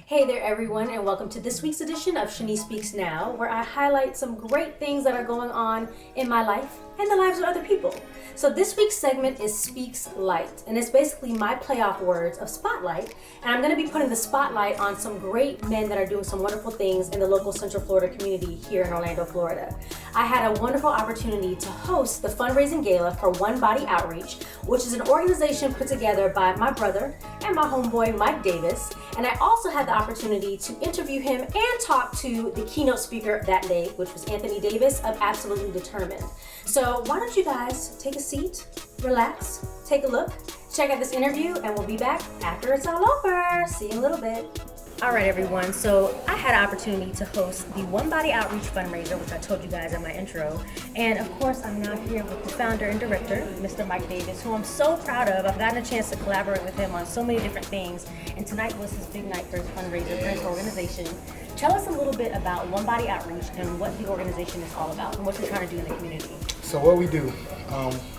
Hey there everyone, and welcome to this week's edition of ShaniSpeaksNow, where I highlight some great things that are going on in my life and the lives of other people. So this week's segment is Speaks Light, and it's basically my play-off words of spotlight, and I'm going to be putting the spotlight on some great men that are doing some wonderful things in the local Central Florida community here in Orlando, Florida. I had a wonderful opportunity to host the fundraising gala for One Body Outreach, which is an organization put together by my brother and my homeboy Mike Davis, and I also had the opportunity to interview him and talk to the keynote speaker that day, which was Anthony Davis of Absolutely Determined. So why don't you guys take a seat, relax, take a look, check out this interview, and we'll be back after it's all over. See you in a little bit. All right, everyone. So I had an opportunity to host the One Body Outreach fundraiser, which I told you guys in my intro. And of course, I'm now here with the founder and director, Mr. Mike Davis, who I'm so proud of. I've gotten a chance to collaborate with him on so many different things. And tonight was his big night for his fundraiser for his organization. Tell us a little bit about One Body Outreach and what the organization is all about and what you're trying to do in the community. So what we do,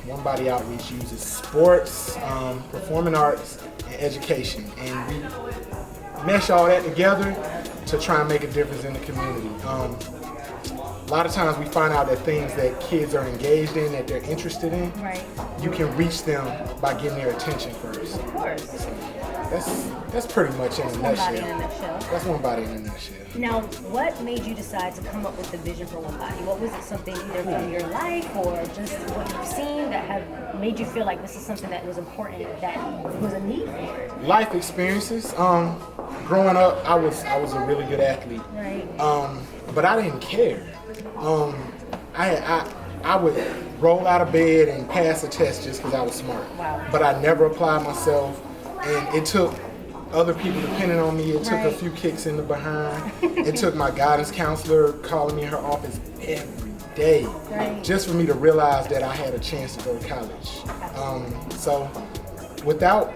One Body Outreach uses sports, performing arts, and education. And we mesh all that together to try and make a difference in the community. A lot of times we find out that things that kids are engaged in, that they're interested in, Right. you can reach them by getting their attention first. Of course. That's pretty much in a One Body nutshell. in a nutshell. That's One Body in a nutshell. Now, what made you decide to come up with the vision for One Body? What was it, something either from your life or just what you've seen that have made you feel like this is something that was important, that was a need for it? Life experiences. Growing up, I was a really good athlete. Right. But I didn't care. I would roll out of bed and pass a test just because I was smart. Wow. But I never applied myself, and it took other people depending on me. It took a few kicks in the behind. It took my guidance counselor calling me in her office every day, just for me to realize that I had a chance to go to college. So without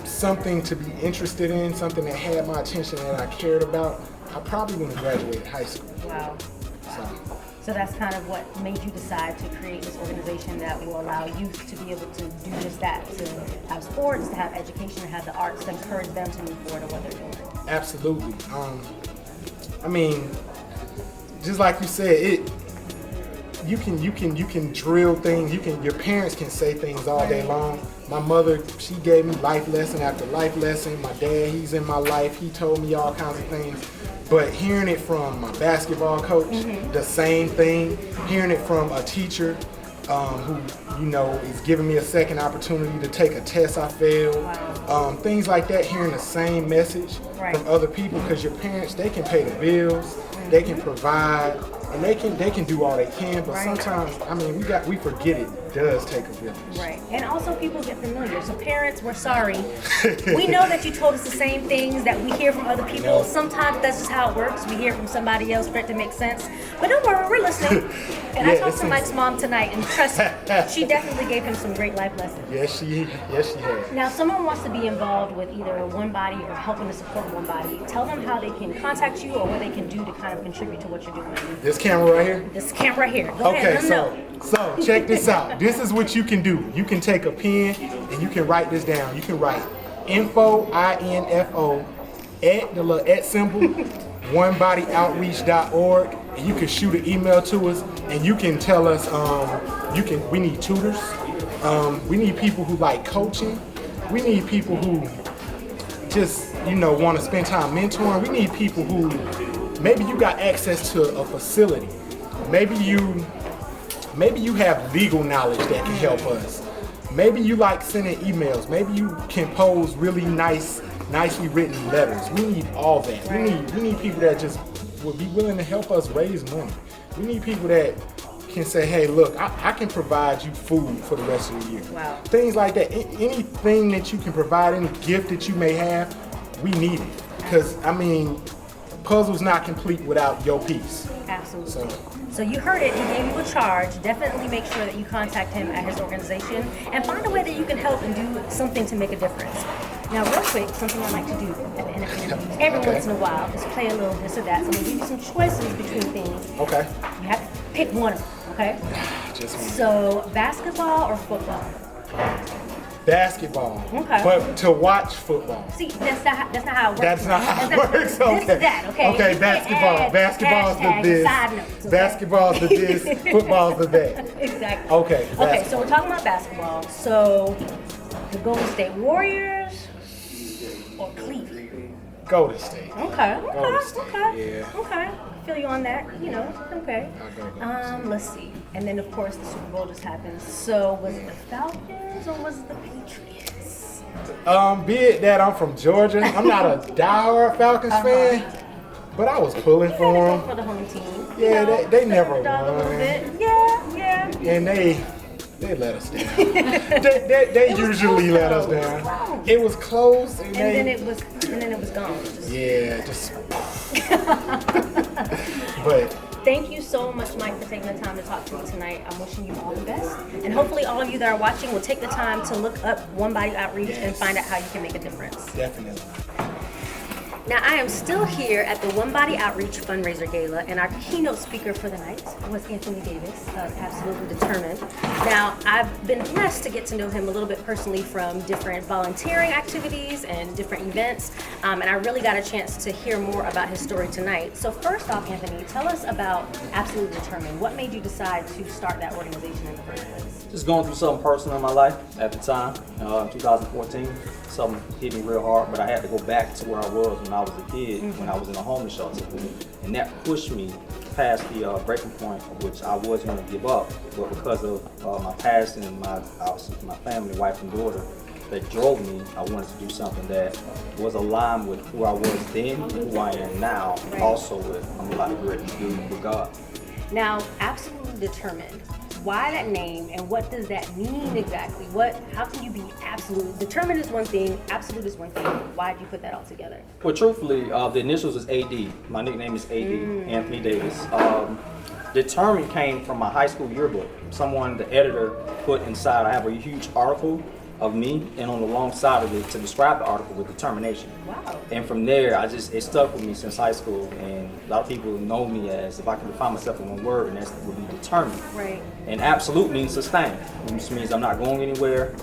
something to be interested in, something that had my attention that I cared about, I probably wouldn't have graduated high school. Wow. So that's kind of what made you decide to create this organization that will allow youth to be able to do just that, to have sports, to have education, to have the arts, to encourage them to move forward in what they're doing. Absolutely. I mean, just like you said, you can drill things. Your parents can say things all day long. My mother, she gave me life lesson after life lesson. My dad, he's in my life. He told me all kinds of things. But hearing it from my basketball coach, the same thing. Hearing it from a teacher who, is giving me a second opportunity to take a test I failed. Things like that, hearing the same message from other people, because your parents, they can pay the bills, they can provide, and they can do all they can, but sometimes, we forget it does take a village. Right, and also people get familiar. So parents, we're sorry. We know that you told us the same things that we hear from other people. Sometimes that's just how it works. We hear from somebody else for it to make sense. But don't worry, we're listening. And I talked to Mike's mom tonight, and trust me, she definitely gave him some great life lessons. Yes, she has. Now, if someone wants to be involved with either One Body or helping to support One Body, tell them how they can contact you or what they can do to kind of contribute to what you're doing. This camera right here? This camera right here. Go ahead, let them know. So check this out. This is what you can do. You can take a pen and you can write this down. You can write info, I-N-F-O, at the little at symbol, onebodyoutreach.org, and you can shoot an email to us, and you can tell us, we need tutors, we need people who like coaching, we need people who just, want to spend time mentoring, we need people who, maybe you got access to a facility, maybe you have legal knowledge that can help us. Maybe you like sending emails. Maybe you can pose really nicely written letters. We need all that. We need people that just would be willing to help us raise money. We need people that can say, hey, look, I can provide you food for the rest of the year. Wow. Things like that. Anything that you can provide, any gift that you may have, we need it. Because, puzzle's not complete without your piece. Absolutely. So you heard it, he gave you a charge. Definitely make sure that you contact him at his organization and find a way that you can help and do something to make a difference. Now, real quick, something I like to do at the end of interviews, every once in a while, is play a little this or that. So I'm going to give you some choices between things. Okay. You have to pick one of them, okay? Just one. So, basketball or football? basketball. Okay. But to watch football. See, that's not how it works. That's not how it works. This is that, okay? Okay, You basketball. can't add Basketball's the hashtag this. side notes, okay? Basketball's the this. Football's the that. Exactly. Okay. Okay, so we're talking about basketball. So the Golden State Warriors or Cleveland? Golden State. Okay. Golden State, Okay. yeah. Okay. Feel you on that, you know. Okay. I'll go Golden State. Let's see. And then of course the Super Bowl just happened. So was it the Falcons or was it the Patriots? Be it that I'm from Georgia, I'm not a diehard Falcons fan, but I was pulling You for gotta them. go for the home team. Yeah, you know, they never underdog a little won. bit. Yeah. And they let us down. they It was usually close, let us though. down. It was close, and then it was gone. just. But Thank you so much, Mike, for taking the time to talk to me tonight. I'm wishing you all the best. And hopefully all of you that are watching will take the time to look up One Body Outreach and find out how you can make a difference. definitely. Now, I am still here at the One Body Outreach Fundraiser Gala, and our keynote speaker for the night was Anthony Davis, absolutely determined. Now, I've been blessed to get to know him a little bit personally from different volunteering activities and different events, and I really got a chance to hear more about his story tonight. So first off, Anthony, tell us about Absolutely Determined. What made you decide to start that organization in the first place? Just going through something personal in my life at the time, 2014. Something hit me real hard, but I had to go back to where I was when I was a kid, when I was in a homeless shelter. And that pushed me past the breaking point of which I was going to give up. But because of my past and my family, wife and daughter, that drove me, I wanted to do something that was aligned with who I was then and who I am now, Right. also with a lot of great to do with God. Now, Absolutely Determined. Why that name and what does that mean exactly? How can you be absolute? Determined is one thing, absolute is one thing. Why did you put that all together? Well, truthfully, the initials is AD. My nickname is AD, Anthony Davis. Determined came from my high school yearbook. Someone, the editor, put inside, I have a huge article of me, and on the long side of it, to describe the article with determination. Wow. And from there, it stuck with me since high school, and a lot of people know me as, if I can define myself in one word, and that would be determined. Right. And absolute means sustained, which means I'm not going anywhere.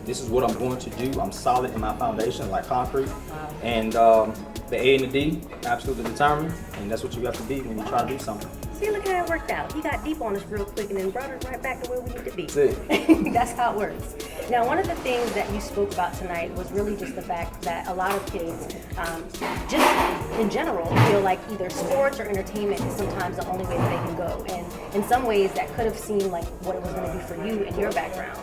This is what I'm going to do. I'm solid in my foundation, like concrete. Wow. And the A and the D, absolutely determined, and that's what you have to be when you try to do something. See, look how it worked out. He got deep on us real quick and then brought us right back to where we need to be. That's it. That's how it works. Now, one of the things that you spoke about tonight was really just the fact that a lot of kids, just in general, feel like either sports or entertainment is sometimes the only way that they can go. And in some ways, that could have seemed like what it was going to be for you and your background.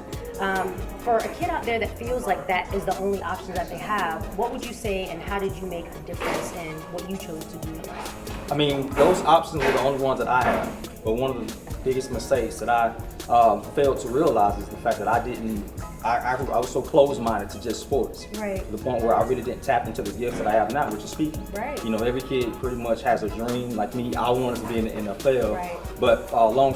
For a kid out there that feels like that is the only option that they have, what would you say and how did you make a difference in what you chose to do in life? I mean, those options were the only ones that I had. But one of the biggest mistakes that I failed to realize is the fact that I was so closed-minded to just sports. Right. To the point where I really didn't tap into the gift that I have now, which is speaking. Right. You know, every kid pretty much has a dream. Like me, I wanted to be in the NFL. Right. But along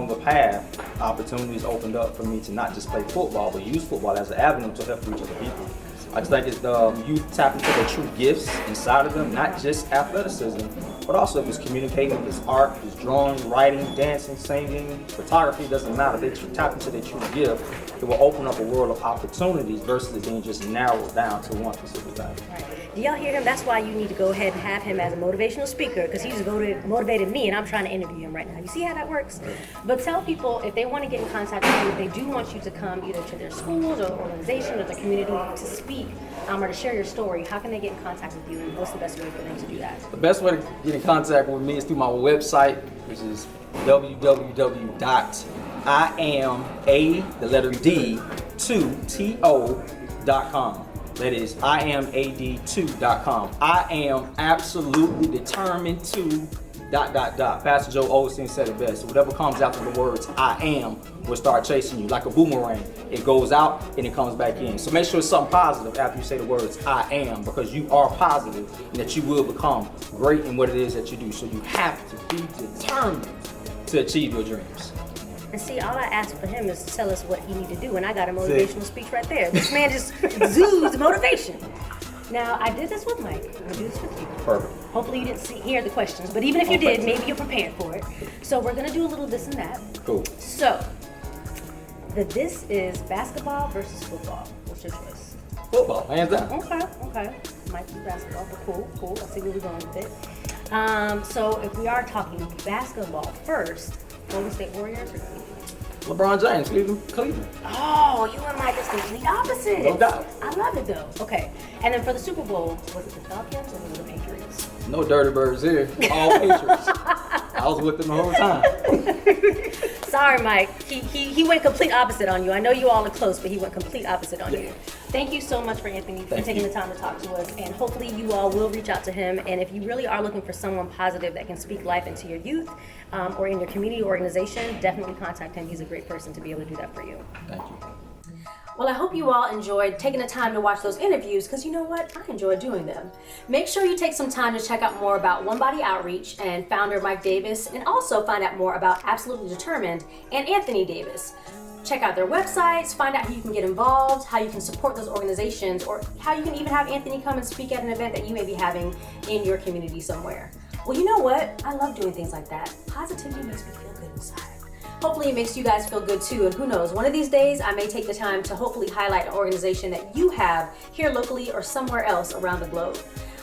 the path, opportunities opened up for me to not just play football, but use football as an avenue to help reach other people. I just think it's youth tap into their true gifts inside of them, not just athleticism, but also if it's communicating, if it's art, if it's drawing, writing, dancing, singing, photography, doesn't matter. They tap into their true gift, it will open up a world of opportunities versus it being just narrowed down to one specific thing. Right. Do y'all hear him? That's why you need to go ahead and have him as a motivational speaker, because he's motivated me and I'm trying to interview him right now. You see how that works? But tell people if they want to get in contact with you, if they do want you to come either to their schools or organization or their community to speak or to share your story, how can they get in contact with you and what's the best way for them to do that? The best way to get in contact with me is through my website, which is www.iamad2to.com. That is iamad2.com. I am absolutely determined to ... Pastor Joe Osteen said it best. So whatever comes after the words I am will start chasing you like a boomerang. It goes out and it comes back in. So make sure it's something positive after you say the words I am, because you are positive and that you will become great in what it is that you do. So you have to be determined to achieve your dreams. And see, all I asked for him is to tell us what he need to do, and I got a motivational speech right there. This man just exudes motivation. Now, I did this with Mike. I'm going to do this with you. Perfect. Hopefully you didn't hear the questions, but even if you did, maybe you're prepared for it. So we're going to do a little this and that. Cool. So, This is basketball versus football. What's your choice? Football, hands down. Okay. Might be basketball, but cool. I see where we're going with it. So if we are talking basketball first, Golden State Warriors or Cleveland? LeBron James, Cleveland. Oh, you and Mike is complete opposite. No doubt. I love it though. Okay. And then for the Super Bowl, was it the Falcons or was it the Patriots? No dirty birds here. All Patriots. I was with them the whole time. Sorry, Mike. He went complete opposite on you. I know you all are close, but he went complete opposite on you. Thank you so much for Anthony for taking the time to talk to us. And hopefully you all will reach out to him. And if you really are looking for someone positive that can speak life into your youth or in your community organization, definitely contact him. He's a great person to be able to do that for you. Thank you. Well, I hope you all enjoyed taking the time to watch those interviews because you know what? I enjoy doing them. Make sure you take some time to check out more about One Body Outreach and founder Mike Davis, and also find out more about Absolutely Determined and Anthony Davis. Check out their websites, find out how you can get involved, how you can support those organizations, or how you can even have Anthony come and speak at an event that you may be having in your community somewhere. Well, you know what? I love doing things like that. Positivity makes me feel good inside. Hopefully it makes you guys feel good too, and who knows, one of these days I may take the time to hopefully highlight an organization that you have here locally or somewhere else around the globe.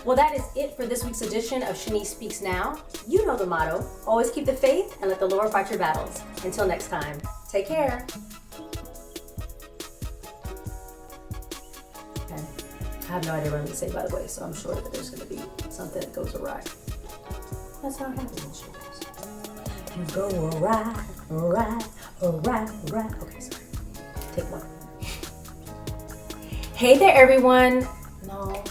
Well, that is it for this week's edition of Shani Speaks Now. You know the motto, always keep the faith and let the Lord fight your battles. Until next time, take care. Okay. I have no idea what I'm going to say, by the way, so I'm sure that there's going to be something that goes awry. That's how it happens in shows. You go awry. Okay, sorry. Take one. Hey there, everyone. No.